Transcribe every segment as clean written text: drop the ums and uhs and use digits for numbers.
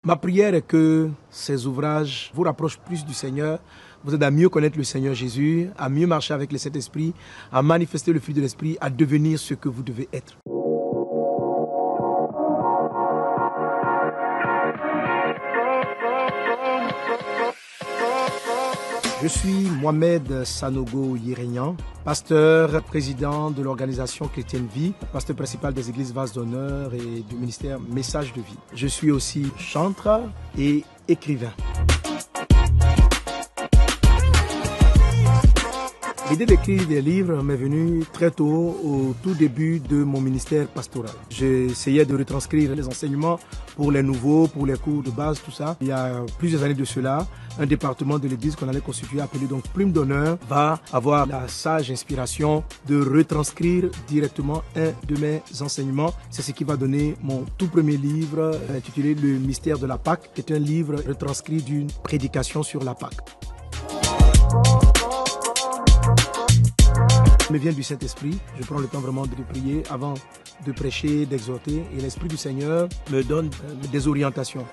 Ma prière est que ces ouvrages vous rapprochent plus du Seigneur, vous aident à mieux connaître le Seigneur Jésus, à mieux marcher avec le Saint-Esprit, à manifester le fruit de l'Esprit, à devenir ce que vous devez être. Je suis Mohamed Sanogo Yérénian, pasteur, président de l'organisation Chrétienne Vie, pasteur principal des églises Vase d'Honneur et du ministère Message de Vie. Je suis aussi chanteur et écrivain. L'idée d'écrire des livres m'est venue très tôt, au tout début de mon ministère pastoral. J'essayais de retranscrire les enseignements pour les nouveaux, pour les cours de base, tout ça. Il y a plusieurs années de cela, un département de l'église qu'on allait constituer, appelé donc Plume d'Honneur, va avoir la sage inspiration de retranscrire directement un de mes enseignements. C'est ce qui va donner mon tout premier livre intitulé Le mystère de la Pâque, qui est un livre retranscrit d'une prédication sur la Pâque. Me vient du Saint-Esprit, je prends le temps vraiment de prier avant de prêcher, d'exhorter, et l'Esprit du Seigneur me donne des orientations.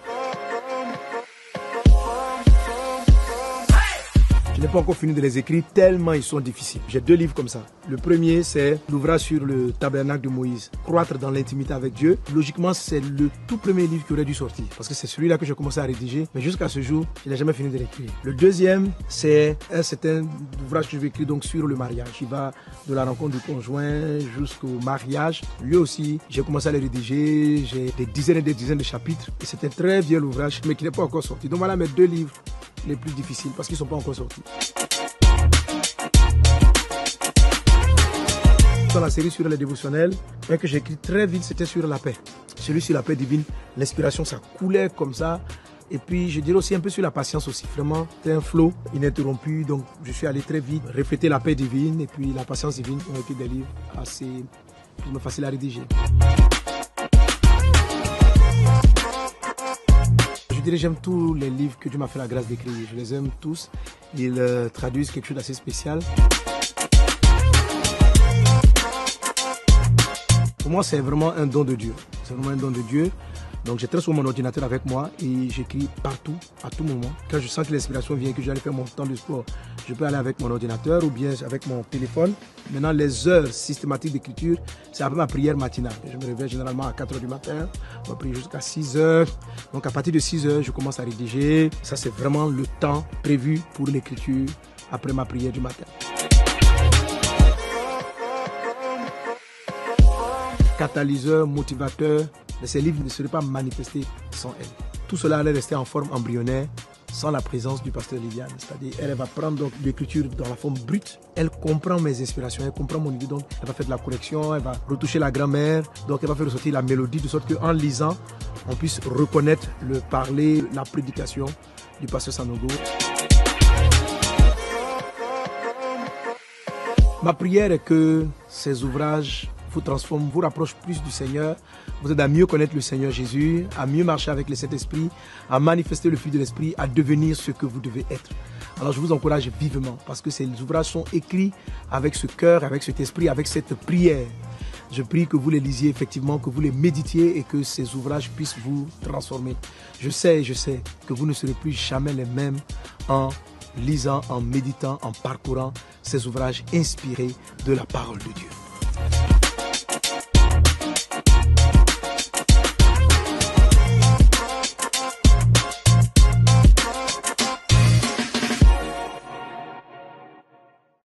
Je n'ai pas encore fini de les écrire tellement ils sont difficiles. J'ai 2 livres comme ça. Le premier, c'est l'ouvrage sur le tabernacle de Moïse, croître dans l'intimité avec Dieu. Logiquement, c'est le tout premier livre qui aurait dû sortir, parce que c'est celui-là que j'ai commencé à rédiger, mais jusqu'à ce jour, je n'ai jamais fini de l'écrire. Le deuxième, c'est un ouvrage que je vais écrire donc sur le mariage. Il va de la rencontre du conjoint jusqu'au mariage. Lui aussi, j'ai commencé à le rédiger, j'ai des dizaines et des dizaines de chapitres, et c'est un très vieux ouvrage, mais qui n'est pas encore sorti. Donc voilà mes 2 livres les plus difficiles, parce qu'ils ne sont pas encore sortis. Dans la série sur les dévotionnels, un que j'ai écrit très vite, c'était sur la paix. Celui sur la paix divine, l'inspiration, ça coulait comme ça. Et puis, je dirais aussi un peu sur la patience aussi. Vraiment, c'est un flow ininterrompu. Donc, je suis allé très vite refléter la paix divine et puis la patience divine, qui ont été des livres assez faciles à rédiger. Je dirais j'aime tous les livres que Dieu m'a fait la grâce d'écrire. Je les aime tous. Ils traduisent quelque chose d'assez spécial. Pour moi, c'est vraiment un don de Dieu. C'est vraiment un don de Dieu. Donc, j'ai très souvent mon ordinateur avec moi et j'écris partout, à tout moment. Quand je sens que l'inspiration vient, que j'allais faire mon temps de sport, je peux aller avec mon ordinateur ou bien avec mon téléphone. Maintenant, les heures systématiques d'écriture, c'est après ma prière matinale. Je me réveille généralement à 4 h du matin, je vais prier jusqu'à 6 h. Donc, à partir de 6 h, je commence à rédiger. Ça, c'est vraiment le temps prévu pour l'écriture après ma prière du matin. Catalyseur, motivateur, mais ces livres ne seraient pas manifestés sans elle. Tout cela allait rester en forme embryonnaire sans la présence du pasteur Liliane. C'est-à-dire, elle va prendre donc l'écriture dans la forme brute. Elle comprend mes inspirations, elle comprend mon idée. Donc, elle va faire de la correction, elle va retoucher la grammaire. Donc, elle va faire ressortir la mélodie de sorte qu'en lisant, on puisse reconnaître le parler, la prédication du pasteur Sanogo. Ma prière est que ces ouvrages vous transforme, vous rapproche plus du Seigneur, vous aide à mieux connaître le Seigneur Jésus, à mieux marcher avec le Saint-Esprit, à manifester le fruit de l'Esprit, à devenir ce que vous devez être. Alors je vous encourage vivement parce que ces ouvrages sont écrits avec ce cœur, avec cet esprit, avec cette prière. Je prie que vous les lisiez effectivement, que vous les méditiez et que ces ouvrages puissent vous transformer. Je sais que vous ne serez plus jamais les mêmes en lisant, en méditant, en parcourant ces ouvrages inspirés de la parole de Dieu.